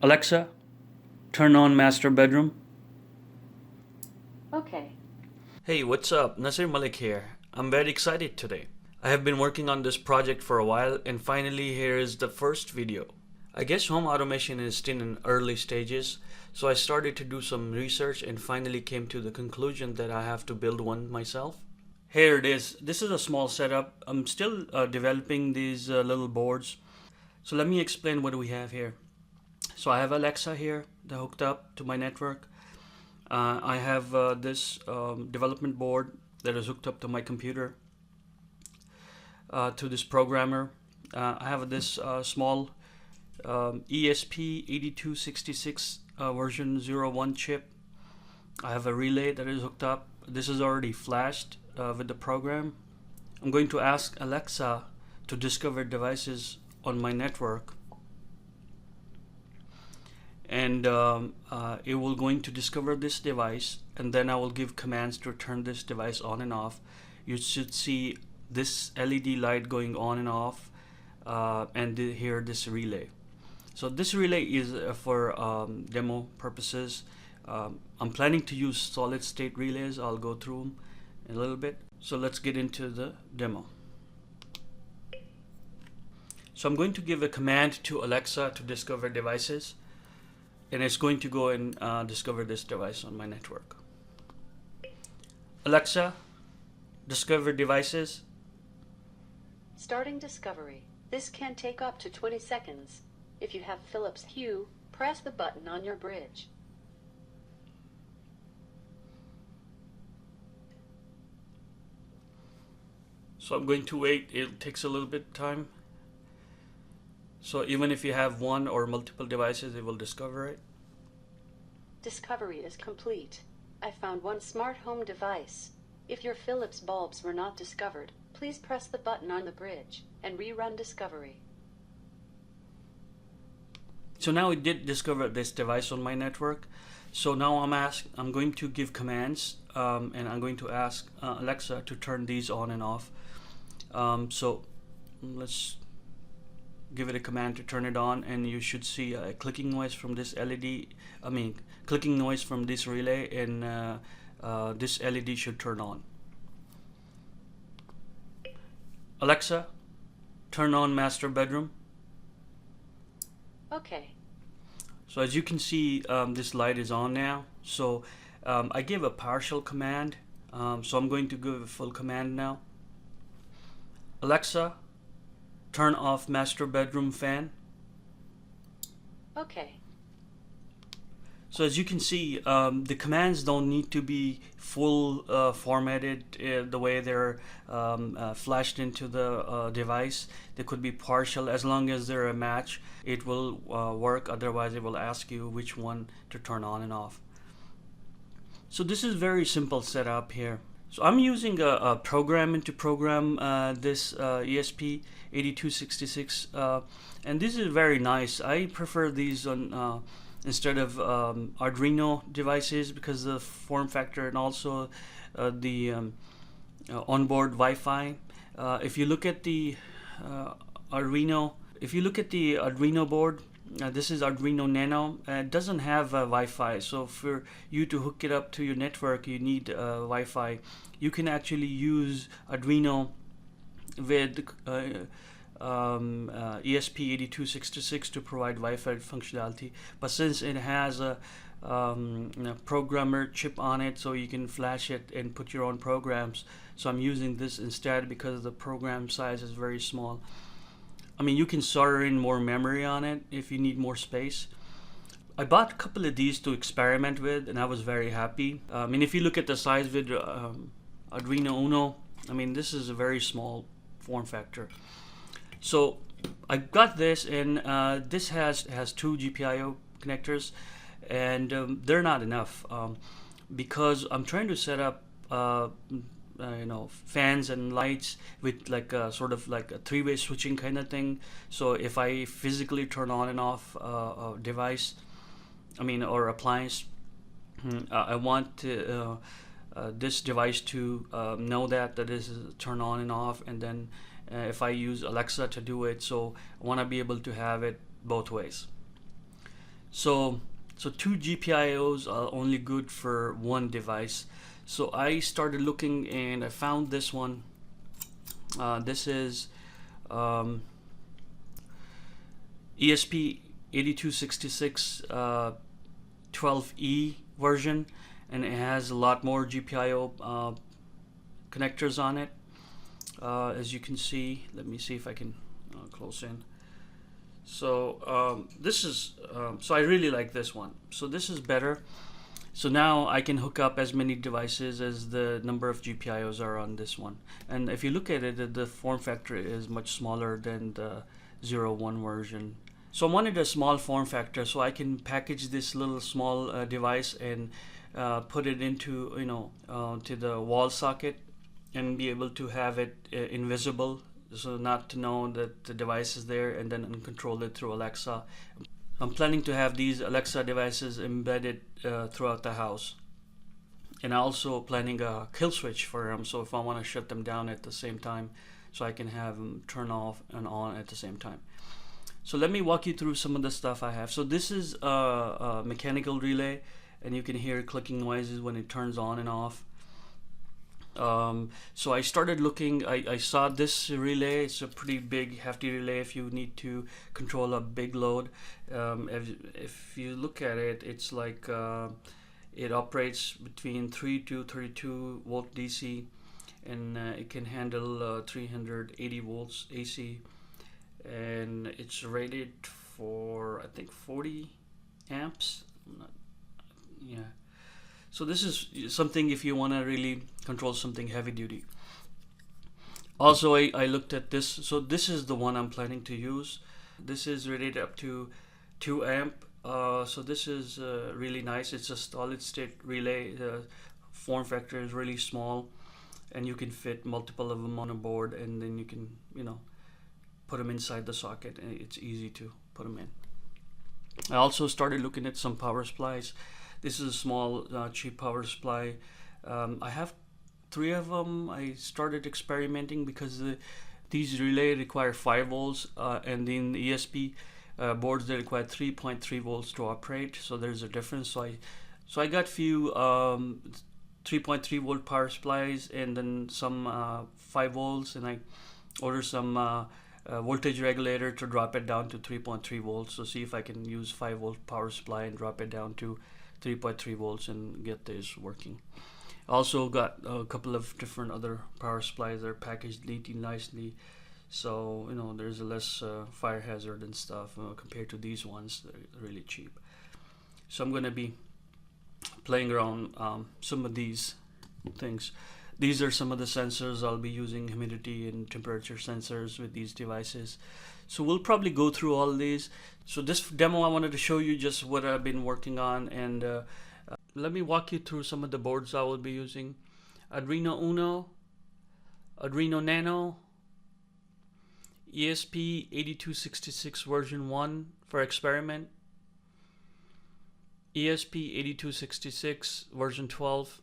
Alexa, turn on master bedroom. Okay. Hey, what's up? Nasir Malik here. I'm very excited today. I have been working on this project for a while and finally here is the first video. I guess home automation is still in early stages, so I started to do some research and finally came to the conclusion that I have to build one myself. Here it is. This is a small setup. I'm still developing these little boards. So let me explain what we have here. So I have Alexa here that hooked up to my network. I have this development board that is hooked up to my computer, to this programmer. I have this small ESP8266 version 01 chip. I have a relay that is hooked up. This is already flashed with the program. I'm going to ask Alexa to discover devices on my network, and it will going to discover this device, and then I will give commands to turn this device on and off. You should see this LED light going on and off, and here this relay. So this relay is for demo purposes. I'm planning to use solid state relays. I'll go through them in a little bit. So let's get into the demo. So I'm going to give a command to Alexa to discover devices, and it's going to go and discover this device on my network. Alexa, discover devices. Starting discovery. This can take up to 20 seconds. If you have Philips Hue, press the button on your bridge. So I'm going to wait. It takes a little bit of time. So even if you have one or multiple devices, it will discover it. Discovery is complete. I found one smart home device. If your Philips bulbs were not discovered, please press the button on the bridge and rerun discovery. So now it did discover this device on my network. So now I'm going to give commands, and I'm going to ask Alexa to turn these on and off. So let's give it a command to turn it on, and you should see a clicking noise from this LED. Clicking noise from this relay, and this LED should turn on. Alexa, turn on master bedroom. Okay. So as you can see, this light is on now. So I gave a partial command, so I'm going to give a full command now. Alexa, turn off master bedroom fan. Okay. So as you can see, the commands don't need to be full formatted the way they're flashed into the device. They could be partial. As long as they're a match, it will work. Otherwise, it will ask you which one to turn on and off. So this is very simple setup here. So I'm using a program to program this ESP8266, and this is very nice. I prefer these on instead of Arduino devices because of the form factor and also the onboard Wi-Fi. If you look at the Arduino board, this is Arduino Nano. It doesn't have Wi-Fi, so for you to hook it up to your network, you need Wi-Fi. You can actually use Arduino with ESP8266 to provide Wi-Fi functionality, but since it has a programmer chip on it, so you can flash it and put your own programs. So I'm using this instead because the program size is very small. You can solder in more memory on it if you need more space. I bought a couple of these to experiment with, and I was very happy. If you look at the size with Arduino Uno, this is a very small form factor. So I got this, and this has two GPIO connectors, and they're not enough because I'm trying to set up fans and lights with like a sort of like a three-way switching kind of thing. So if I physically turn on and off a device, or appliance, I want this device to know that this is turn on and off, and then if I use Alexa to do it. So I want to be able to have it both ways. So two GPIOs are only good for one device. So I started looking and I found this one. This is ESP8266 12E version, and it has a lot more GPIO connectors on it. As you can see, let me see if I can close in. So this is so I really like this one. So this is better. So now I can hook up as many devices as the number of GPIOs are on this one. And if you look at it, the form factor is much smaller than the 01 version. So I wanted a small form factor so I can package this little small device and put it into, to the wall socket and be able to have it invisible, so not to know that the device is there, and then control it through Alexa. I'm planning to have these Alexa devices embedded throughout the house, and also planning a kill switch for them, so if I want to shut them down at the same time, so I can have them turn off and on at the same time. So let me walk you through some of the stuff I have. So this is a mechanical relay, and you can hear clicking noises when it turns on and off. So I started looking, I saw this relay. It's a pretty big, hefty relay if you need to control a big load. If you look at it, it's like it operates between 3 to 32 volt DC, and it can handle 380 volts AC, and it's rated for, I think, 40 amps. Yeah. So this is something if you want to really control something heavy duty. Also, I looked at this. So this is the one I'm planning to use. This is rated up to 2 amp. So this is really nice. It's a solid state relay. The form factor is really small, and you can fit multiple of them on a board, and then you can, put them inside the socket, and it's easy to put them in. I also started looking at some power supplies. This is a small, cheap power supply. I have 3 of them. I started experimenting because these relay require 5 volts, and in the ESP boards they require 3.3 volts to operate. So there's a difference. So I got few 3.3 volt power supplies, and then some 5 volts, and I ordered some voltage regulator to drop it down to 3.3 volts. So see if I can use 5 volt power supply and drop it down to 3.3 volts and get this working. Also got a couple of different other power supplies that are packaged neatly, nicely, so there's a less fire hazard and stuff compared to these ones. They're really cheap. So I'm going to be playing around some of these things. These are some of the sensors I'll be using, humidity and temperature sensors with these devices. So we'll probably go through all these. So this demo, I wanted to show you just what I've been working on, and let me walk you through some of the boards I will be using. Arduino Uno, Arduino Nano, ESP8266 version 1 for experiment, ESP8266 version 12,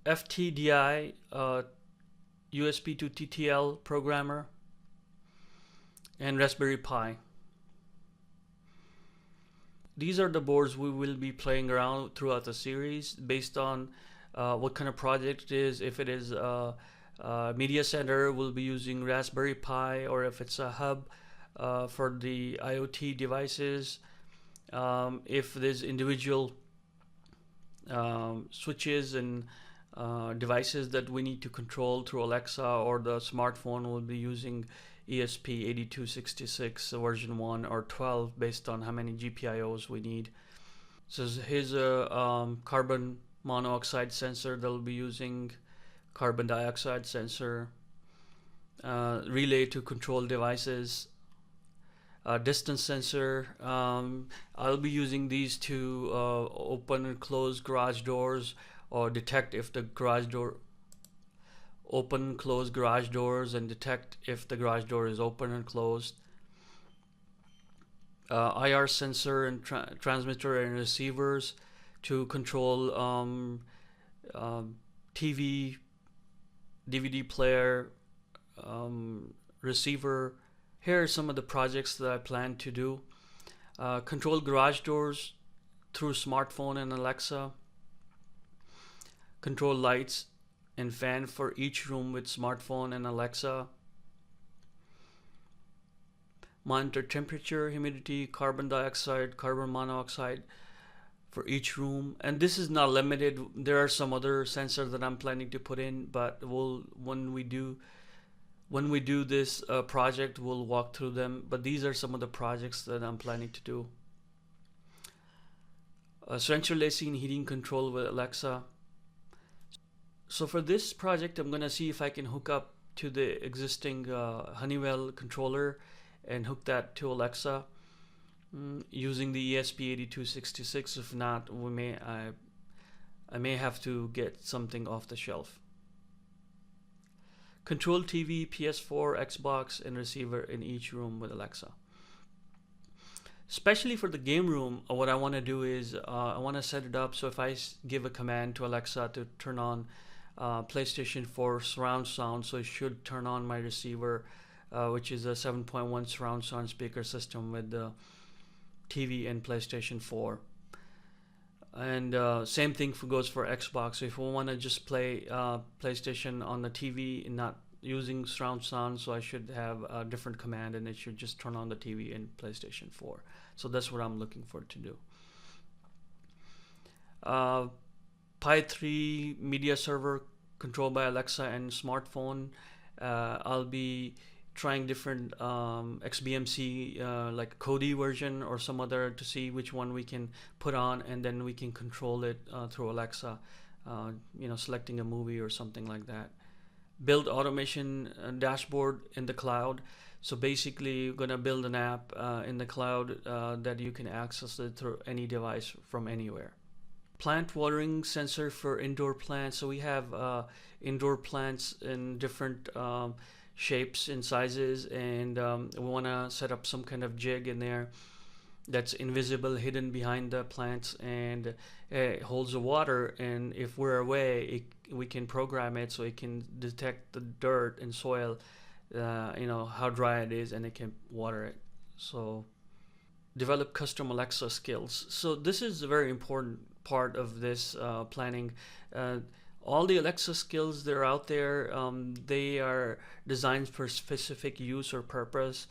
FTDI USB to TTL programmer, and Raspberry Pi. These are the boards we will be playing around throughout the series based on what kind of project it is. If it is a media center, we'll be using Raspberry Pi, or if it's a hub for the IoT devices. If there's individual switches and devices that we need to control through Alexa or the smartphone, we'll be using ESP8266 version 1 or 12 based on how many GPIOs we need. So here's a carbon monoxide sensor that we'll be using, carbon dioxide sensor, relay to control devices, distance sensor. I'll be using these to open and close garage doors, or detect if the garage door close garage doors and detect if the garage door is open and closed. IR sensor and transmitter and receivers to control TV, DVD player, receiver. Here are some of the projects that I plan to do. Control garage doors through smartphone and Alexa. Control lights and fan for each room with smartphone and Alexa. Monitor temperature, humidity, carbon dioxide, carbon monoxide for each room. And this is not limited. There are some other sensors that I'm planning to put in, but when we do this project, we'll walk through them. But these are some of the projects that I'm planning to do. Central AC and heating control with Alexa. So for this project, I'm gonna see if I can hook up to the existing Honeywell controller and hook that to Alexa using the ESP8266. If not, I may have to get something off the shelf. Control TV, PS4, Xbox, and receiver in each room with Alexa. Especially for the game room, what I want to do is I want to set it up so if I give a command to Alexa to turn on PlayStation 4 surround sound, so it should turn on my receiver, which is a 7.1 surround sound speaker system with the TV and PlayStation 4. And same thing goes for Xbox. So if we want to just play PlayStation on the TV and not using surround sound, so I should have a different command and it should just turn on the TV and PlayStation 4. So that's what I'm looking for to do. Pi 3 media server controlled by Alexa and smartphone. I'll be trying different XBMC like Kodi version or some other to see which one we can put on, and then we can control it through Alexa, selecting a movie or something like that. Build automation dashboard in the cloud. So basically you're gonna build an app in the cloud that you can access it through any device from anywhere. Plant watering sensor for indoor plants. So we have indoor plants in different shapes and sizes, and we want to set up some kind of jig in there that's invisible, hidden behind the plants, and it holds the water, and if we're away we can program it so it can detect the dirt and soil, how dry it is, and it can water it. So develop custom Alexa skills. So this is a very important part of this planning. All the Alexa skills that are out there, they are designed for specific use or purpose.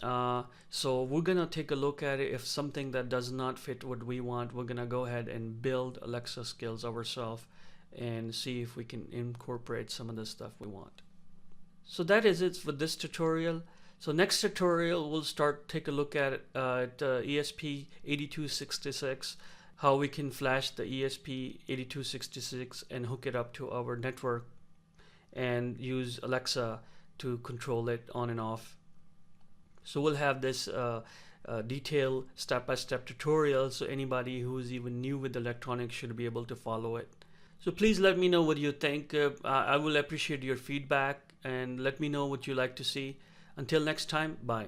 So we're gonna take a look at it. If something that does not fit what we want, we're gonna go ahead and build Alexa skills ourselves and see if we can incorporate some of the stuff we want. So that is it for this tutorial. So next tutorial we'll take a look at ESP8266, how we can flash the ESP8266 and hook it up to our network and use Alexa to control it on and off. So we'll have this detailed step-by-step tutorial, so anybody who's even new with electronics should be able to follow it. So please let me know what you think. I will appreciate your feedback, and let me know what you like to see. Until next time, bye.